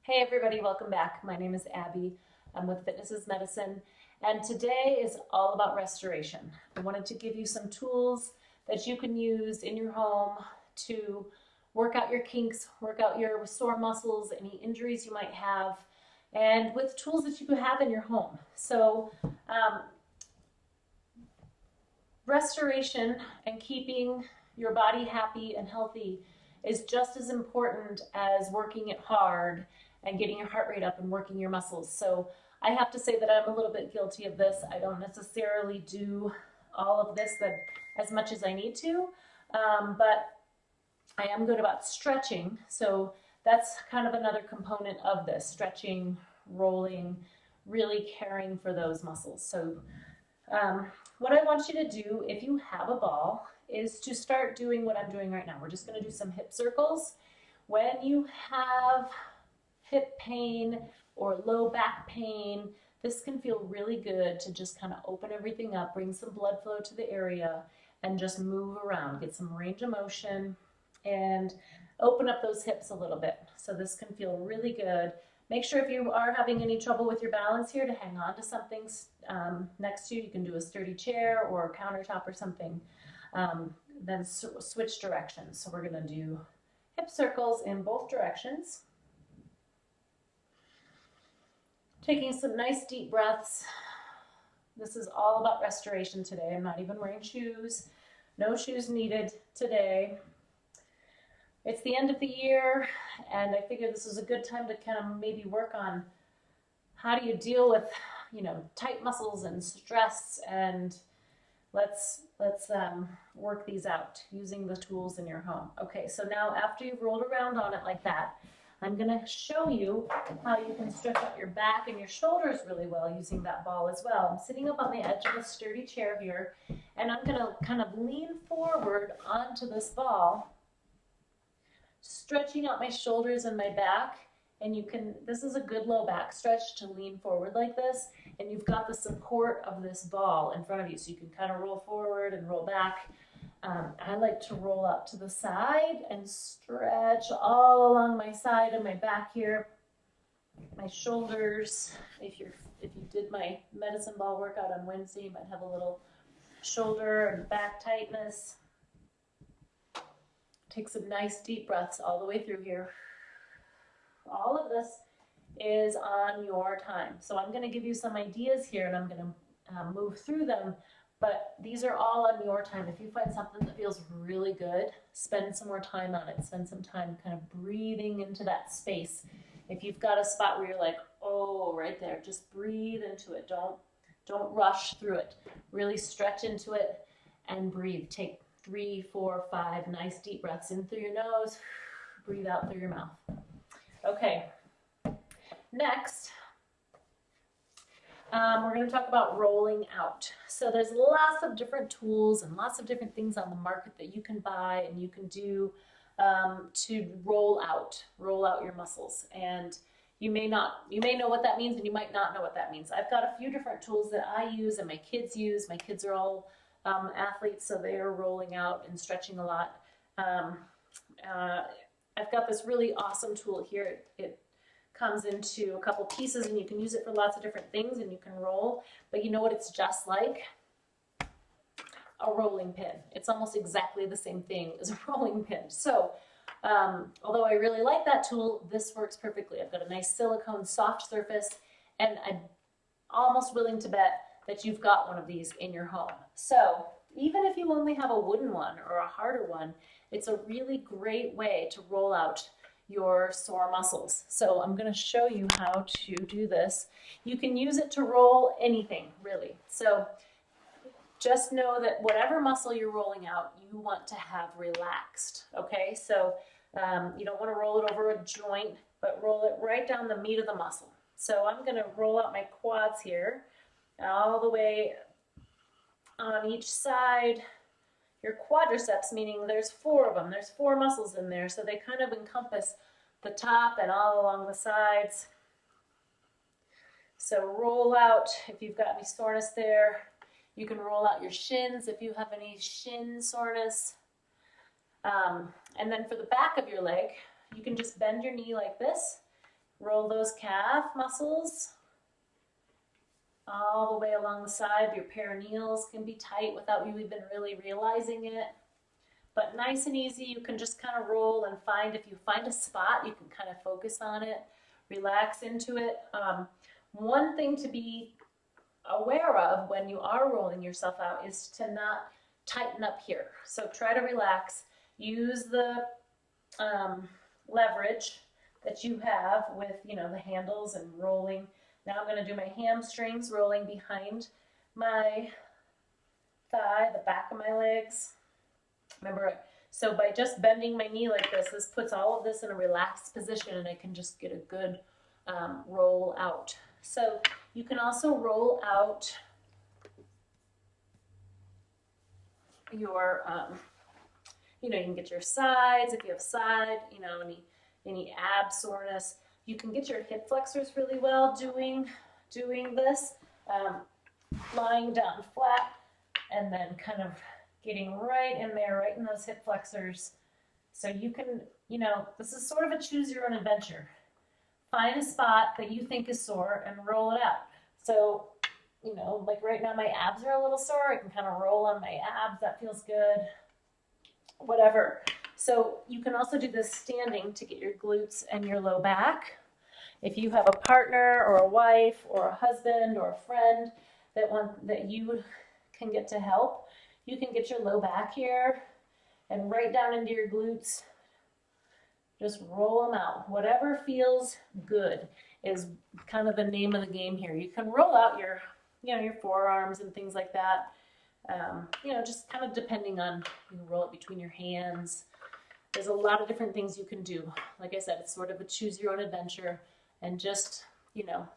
Hey everybody, welcome back. My name is Abby. I'm with Fitness is Medicine, and today is all about restoration. I wanted to give you some tools that you can use in your home to work out your kinks, work out your sore muscles, any injuries you might have, and with tools that you can have in your home. Restoration and keeping your body happy and healthy is just as important as working it hard and getting your heart rate up and working your muscles. So I have to say that I'm a little bit guilty of this. I don't necessarily do all of this as much as I need to, but I am good about stretching. So that's kind of another component of this, stretching, rolling, really caring for those muscles. So what I want you to do, if you have a ball, is to start doing what I'm doing right now. We're just going to do some hip circles. When you have hip pain or low back pain, this can feel really good to just kind of open everything up, bring some blood flow to the area, and just move around, get some range of motion, and open up those hips a little bit. So this can feel really good. Make sure if you are having any trouble with your balance here to hang on to something next to you. You can do a sturdy chair or a countertop or something. Then switch directions. So we're going to do hip circles in both directions. Taking some nice deep breaths. This is all about restoration today. I'm not even wearing shoes. No shoes needed today. It's the end of the year, and I figured this is a good time to kind of maybe work on how do you deal with, tight muscles and stress, and let's work these out using the tools in your home. Okay, so now after you've rolled around on it like that, I'm going to show you how you can stretch out your back and your shoulders really well using that ball as well. I'm sitting up on the edge of a sturdy chair here, and I'm going to kind of lean forward onto this ball, stretching out my shoulders and my back. And this is a good low back stretch to lean forward like this, and you've got the support of this ball in front of you, so you can kind of roll forward and roll back. I like to roll up to the side and stretch all along my side and my back here, my shoulders. If you did my medicine ball workout on Wednesday, you might have a little shoulder and back tightness. Take some nice deep breaths all the way through here. All of this is on your time. So I'm going to give you some ideas here, and I'm going to move through them, but these are all on your time. If you find something that feels really good, spend some more time on it. Spend some time kind of breathing into that space. If you've got a spot where you're like, oh, right there, just breathe into it. Don't rush through it. Really stretch into it and breathe. Take 3, 4, 5 nice deep breaths in through your nose, breathe out through your mouth. Okay, next, we're going to talk about rolling out. So there's lots of different tools and lots of different things on the market that you can buy and you can do to roll out your muscles. And you may know what that means, and you might not know what that means. I've got a few different tools that I use and my kids use. My kids are all athletes, so they are rolling out and stretching a lot. I've got this really awesome tool here. It comes into a couple pieces, and you can use it for lots of different things, and you can roll. But you know what it's just like? A rolling pin. It's almost exactly the same thing as a rolling pin. So although I really like that tool, this works perfectly. I've got a nice silicone soft surface, and I'm almost willing to bet that you've got one of these in your home. So even if you only have a wooden one or a harder one, it's a really great way to roll out your sore muscles. So I'm going to show you how to do this. You can use it to roll anything, really. So just know that whatever muscle you're rolling out, you want to have relaxed, okay? So you don't want to roll it over a joint, but roll it right down the meat of the muscle. So I'm going to roll out my quads here, all the way on each side. Your quadriceps, meaning there's 4 of them. There's 4 muscles in there, so they kind of encompass the top and all along the sides. So roll out if you've got any soreness there. You can roll out your shins if you have any shin soreness. And then for the back of your leg, you can just bend your knee like this, roll roll those calf muscles all the way along the side. Your perineals can be tight without you even really realizing it. But nice and easy, you can just kind of roll and find, if you find a spot, you can kind of focus on it, relax into it. One thing to be aware of when you are rolling yourself out is to not tighten up here. So try to relax. Use the leverage that you have with, you know, the handles and rolling. Now I'm going to do my hamstrings, rolling behind my thigh, the back of my legs. Remember, so by just bending my knee like this, this puts all of this in a relaxed position and I can just get a good roll out. So you can also roll out your, you know, you can get your sides if you have side, you know, any ab soreness. You can get your hip flexors really well doing this, lying down flat and then kind of getting right in there, right in those hip flexors. So you can, you know, this is sort of a choose your own adventure. Find a spot that you think is sore and roll it out. So, you know, like right now my abs are a little sore. I can kind of roll on my abs. That feels good. Whatever. So you can also do this standing to get your glutes and your low back. If you have a partner or a wife or a husband or a friend that you can get to help, you can get your low back here and right down into your glutes. Just roll them out. Whatever feels good is kind of the name of the game here. You can roll out your, you know, your forearms and things like that. You know, just kind of depending on, you can roll it between your hands. There's a lot of different things you can do. Like I said, it's sort of a choose your own adventure and just, you know,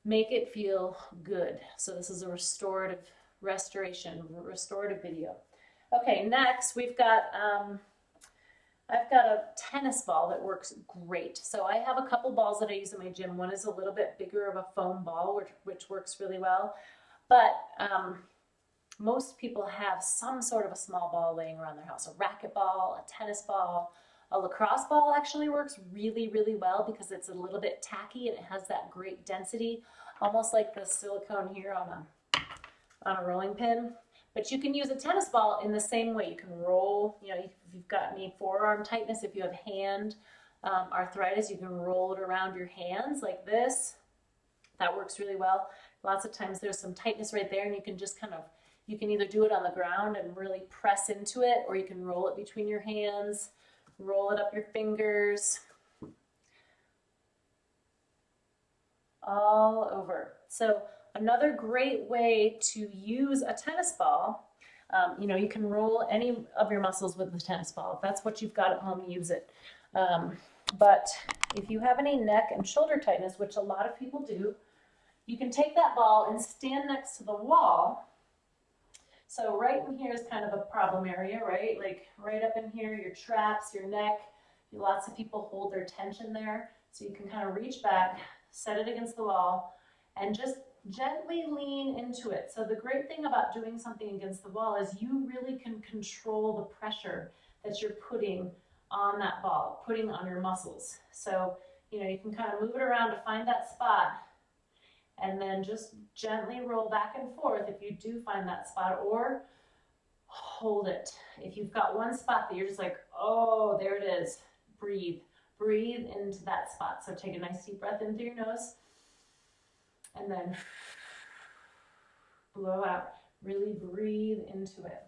make it feel good. So this is a restorative video. Okay, next we've got, I've got a tennis ball that works great. So I have a couple balls that I use in my gym. One is a little bit bigger of a foam ball, which works really well. But most people have some sort of a small ball laying around their house. A racquet ball, a tennis ball, a lacrosse ball actually works really, really well because it's a little bit tacky and it has that great density, almost like the silicone here on a rolling pin. But you can use a tennis ball in the same way. You can roll, you know, if you've got any forearm tightness, if you have hand arthritis, you can roll it around your hands like this. That works really well. Lots of times there's some tightness right there and you can just kind of, you can either do it on the ground and really press into it, or you can roll it between your hands, roll it up your fingers, all over. So another great way to use a tennis ball, you know, you can roll any of your muscles with the tennis ball. If that's what you've got at home, use it. But if you have any neck and shoulder tightness, which a lot of people do, you can take that ball and stand next to the wall. So right in here is kind of a problem area, right? Like right up in here, your traps, your neck. Lots of people hold their tension there. So you can kind of reach back, set it against the wall, and just gently lean into it. So the great thing about doing something against the wall is you really can control the pressure that you're putting on that ball, putting on your muscles. So, you know, you can kind of move it around to find that spot and then just gently roll back and forth if you do find that spot, or hold it. If you've got one spot that you're just like, oh, there it is, breathe. Breathe into that spot. So take a nice deep breath in through your nose and then blow out. Really breathe into it.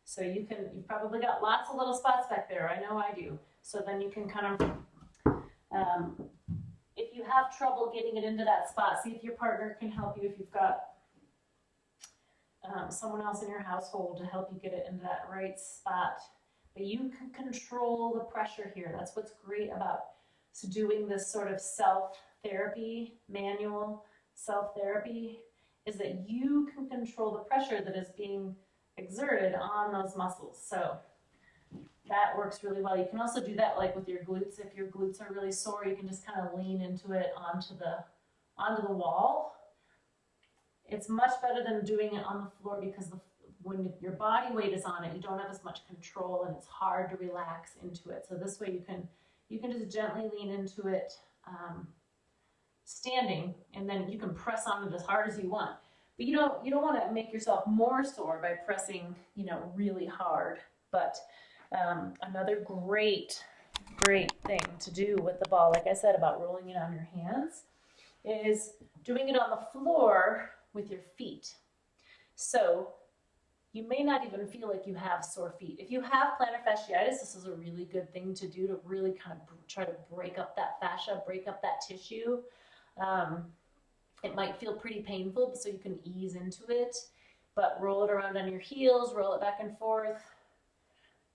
So you've probably got lots of little spots back there. I know I do. So then you can kind of, if you have trouble getting it into that spot, see if your partner can help you. If you've got someone else in your household to help you get it into that right spot. But you can control the pressure here. That's what's great about doing this sort of self-therapy, manual self-therapy, is that you can control the pressure that is being exerted on those muscles. So that works really well. You can also do that like with your glutes. If your glutes are really sore, you can just kind of lean into it onto the wall. It's much better than doing it on the floor because when your body weight is on it, you don't have as much control and it's hard to relax into it. So this way you can just gently lean into it standing, and then you can press on it as hard as you want. But you don't want to make yourself more sore by pressing, really hard. But another great thing to do with the ball, like I said about rolling it on your hands, is doing it on the floor with your feet. So you may not even feel like you have sore feet. If you have plantar fasciitis, this is a really good thing to do to really kind of try to break up that fascia, break up that tissue. It might feel pretty painful, so you can ease into it, but roll it around on your heels, roll it back and forth.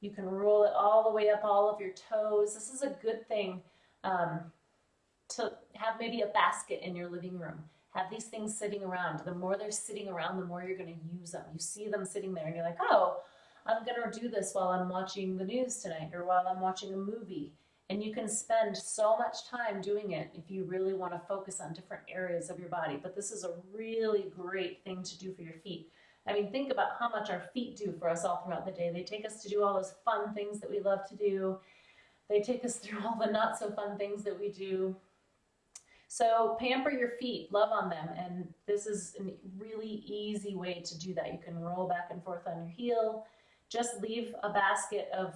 You can roll it all the way up all of your toes. This is a good thing to have maybe a basket in your living room. Have these things sitting around. The more they're sitting around, the more you're going to use them. You see them sitting there and you're like, oh, I'm going to do this while I'm watching the news tonight or while I'm watching a movie. And you can spend so much time doing it if you really want to focus on different areas of your body. But this is a really great thing to do for your feet. I mean, think about how much our feet do for us all throughout the day. They take us to do all those fun things that we love to do. They take us through all the not so fun things that we do. So pamper your feet, love on them, and this is a really easy way to do that. You can roll back and forth on your heel. Just leave a basket of,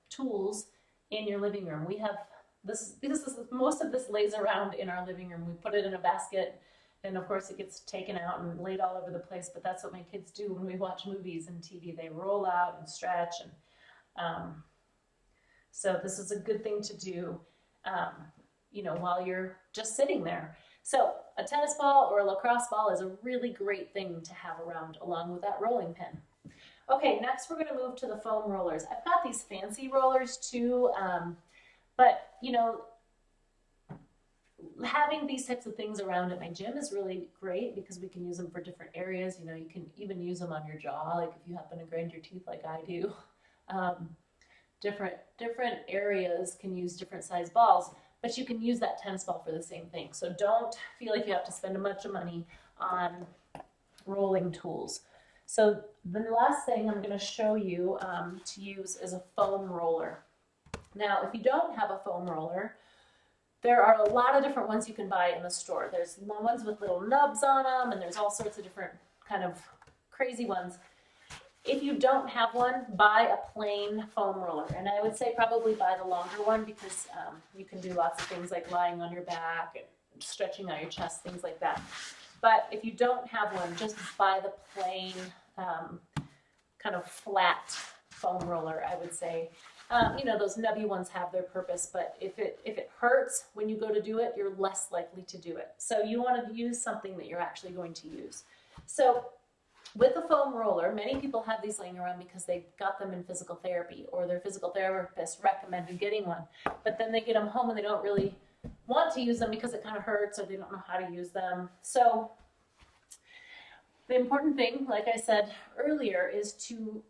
tools in your living room. We have this most of this lays around in our living room. We put it in a basket, and of course it gets taken out and laid all over the place, but that's what my kids do when we watch movies and TV. They roll out and stretch, and so this is a good thing to do while you're just sitting there. So a tennis ball or a lacrosse ball is a really great thing to have around along with that rolling pin. Okay, next we're going to move to the foam rollers. I've got these fancy rollers too, but having these types of things around at my gym is really great because we can use them for different areas. You can even use them on your jaw, like if you happen to grind your teeth like I do. Different areas can use different size balls, but you can use that tennis ball for the same thing. So don't feel like you have to spend a bunch of money on rolling tools. So the last thing I'm going to show you to use is a foam roller. Now, if you don't have a foam roller, there are a lot of different ones you can buy in the store. There's ones with little nubs on them, and there's all sorts of different kind of crazy ones. If you don't have one, buy a plain foam roller. And I would say probably buy the longer one because you can do lots of things like lying on your back and stretching out your chest, things like that. But if you don't have one, just buy the plain kind of flat foam roller, I would say. Those nubby ones have their purpose, but if it hurts when you go to do it, you're less likely to do it. So you want to use something that you're actually going to use. So with a foam roller, many people have these laying around because they got them in physical therapy or their physical therapist recommended getting one, but then they get them home and they don't really want to use them because it kind of hurts or they don't know how to use them. So the important thing, like I said earlier, is to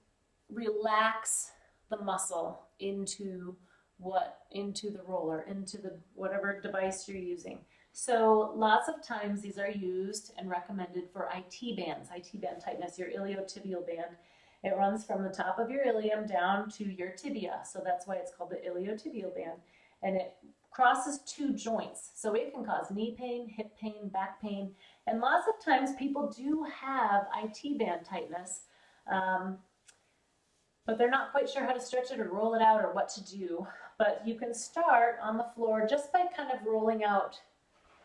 relax the muscle into the roller, into the whatever device you're using. So lots of times these are used and recommended for IT bands, IT band tightness, your iliotibial band. It runs from the top of your ilium down to your tibia, so that's why it's called the iliotibial band. And it crosses two joints, so it can cause knee pain, hip pain, back pain, and lots of times people do have IT band tightness, but they're not quite sure how to stretch it or roll it out or what to do. But you can start on the floor just by kind of rolling out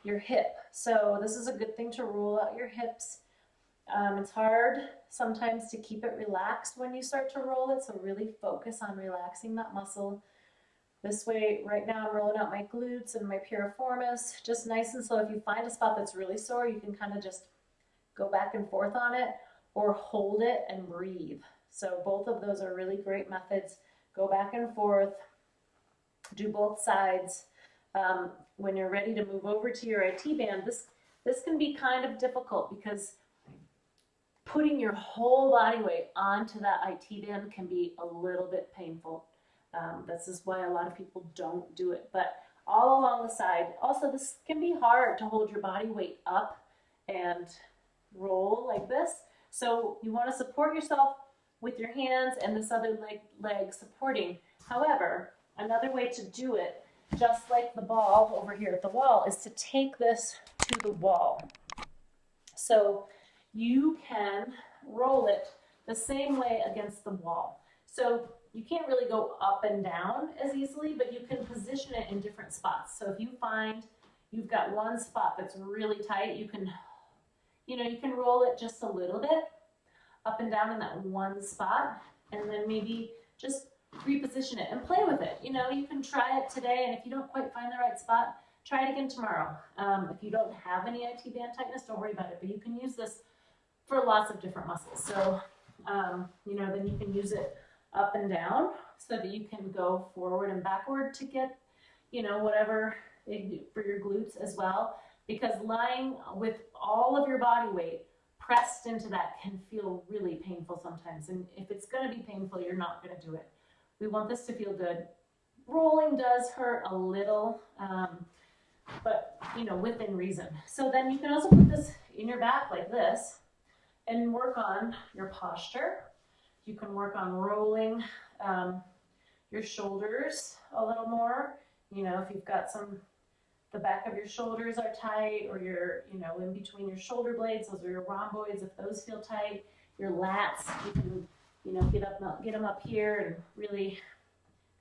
your hip. So this is a good thing to roll out your hips. It's hard sometimes to keep it relaxed when you start to roll it, so really focus on relaxing that muscle. This way, right now I'm rolling out my glutes and my piriformis, just nice and slow. If you find a spot that's really sore, you can kind of just go back and forth on it or hold it and breathe. So both of those are really great methods. Go back and forth, do both sides. When you're ready to move over to your IT band, this can be kind of difficult because putting your whole body weight onto that IT band can be a little bit painful. This is why a lot of people don't do it, but all along the side. Also, this can be hard to hold your body weight up and roll like this. So you want to support yourself with your hands and this other leg supporting. However, another way to do it just like the ball over here at the wall, is to take this to the wall. So you can roll it the same way against the wall. So you can't really go up and down as easily, but you can position it in different spots. So if you find you've got one spot that's really tight, you can roll it just a little bit up and down in that one spot, and then maybe just reposition it and play with it. You know, you can try it today, and if you don't quite find the right spot, try it again tomorrow. If you don't have any IT band tightness, don't worry about it, but you can use this for lots of different muscles. So, then you can use it up and down so that you can go forward and backward to get, whatever for your glutes as well, because lying with all of your body weight pressed into that can feel really painful sometimes. And if it's going to be painful, you're not going to do it. We want this to feel good. Rolling does hurt a little, but within reason. So then you can also put this in your back like this and work on your posture. You can work on rolling your shoulders a little more. If you've got the back of your shoulders are tight, or you're, in between your shoulder blades, those are your rhomboids. If those feel tight, your lats, you can, get them up here and really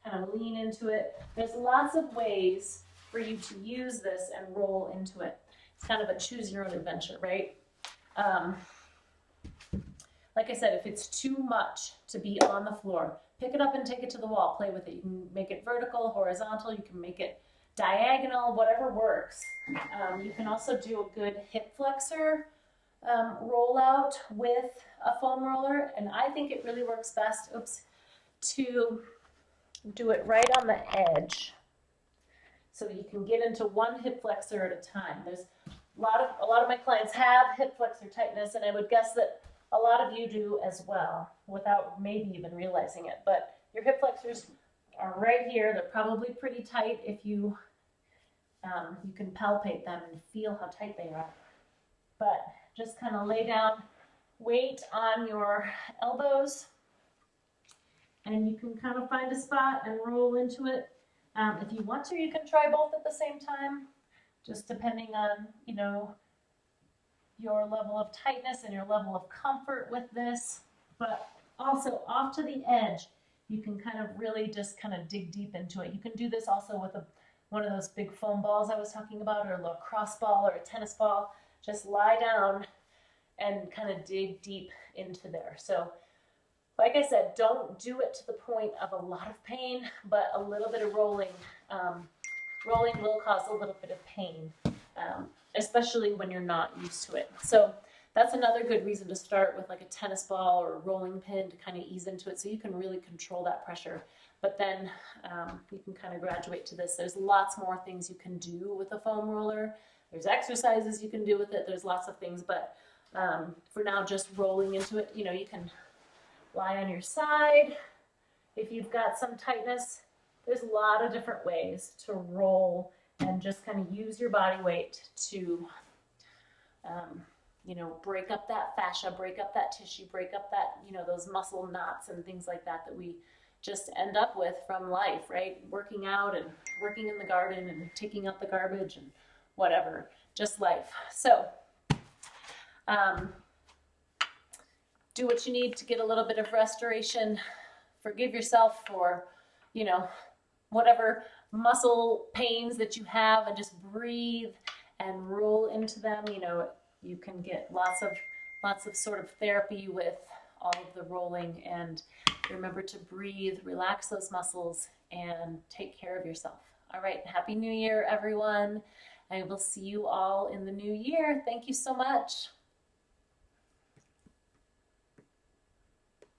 kind of lean into it. There's lots of ways for you to use this and roll into it. It's kind of a choose your own adventure, right? Like I said, if it's too much to be on the floor, pick it up and take it to the wall, play with it. You can make it vertical, horizontal, you can make it diagonal, whatever works. You can also do a good hip flexor rollout with a foam roller, and I think it really works best, to do it right on the edge so that you can get into one hip flexor at a time. There's a lot of my clients have hip flexor tightness, and I would guess that a lot of you do as well without maybe even realizing it. But your hip flexors are right here. They're probably pretty tight if you can palpate them and feel how tight they are. But just kind of lay down weight on your elbows, and you can kind of find a spot and roll into it. If you want to, you can try both at the same time, just depending on, your level of tightness and your level of comfort with this. But also off to the edge, you can kind of really just kind of dig deep into it. You can do this also with one of those big foam balls I was talking about, or a lacrosse ball or a tennis ball. Just lie down and kind of dig deep into there. So like I said, don't do it to the point of a lot of pain, but a little bit of rolling. Rolling will cause a little bit of pain, especially when you're not used to it. So that's another good reason to start with like a tennis ball or a rolling pin to kind of ease into it so you can really control that pressure. But then you can kind of graduate to this. There's lots more things you can do with a foam roller. There's exercises you can do with it. There's lots of things, but for now, just rolling into it, you can lie on your side. If you've got some tightness, there's a lot of different ways to roll and just kind of use your body weight to, break up that fascia, break up that tissue, break up that, those muscle knots and things like that we just end up with from life, right? Working out and working in the garden and taking out the garbage and whatever, just life. So, do what you need to get a little bit of restoration. Forgive yourself for, whatever muscle pains that you have, and just breathe and roll into them. You can get lots of sort of therapy with all of the rolling, and remember to breathe, relax those muscles, and take care of yourself. All right, Happy New Year, everyone. I will see you all in the new year. Thank you so much.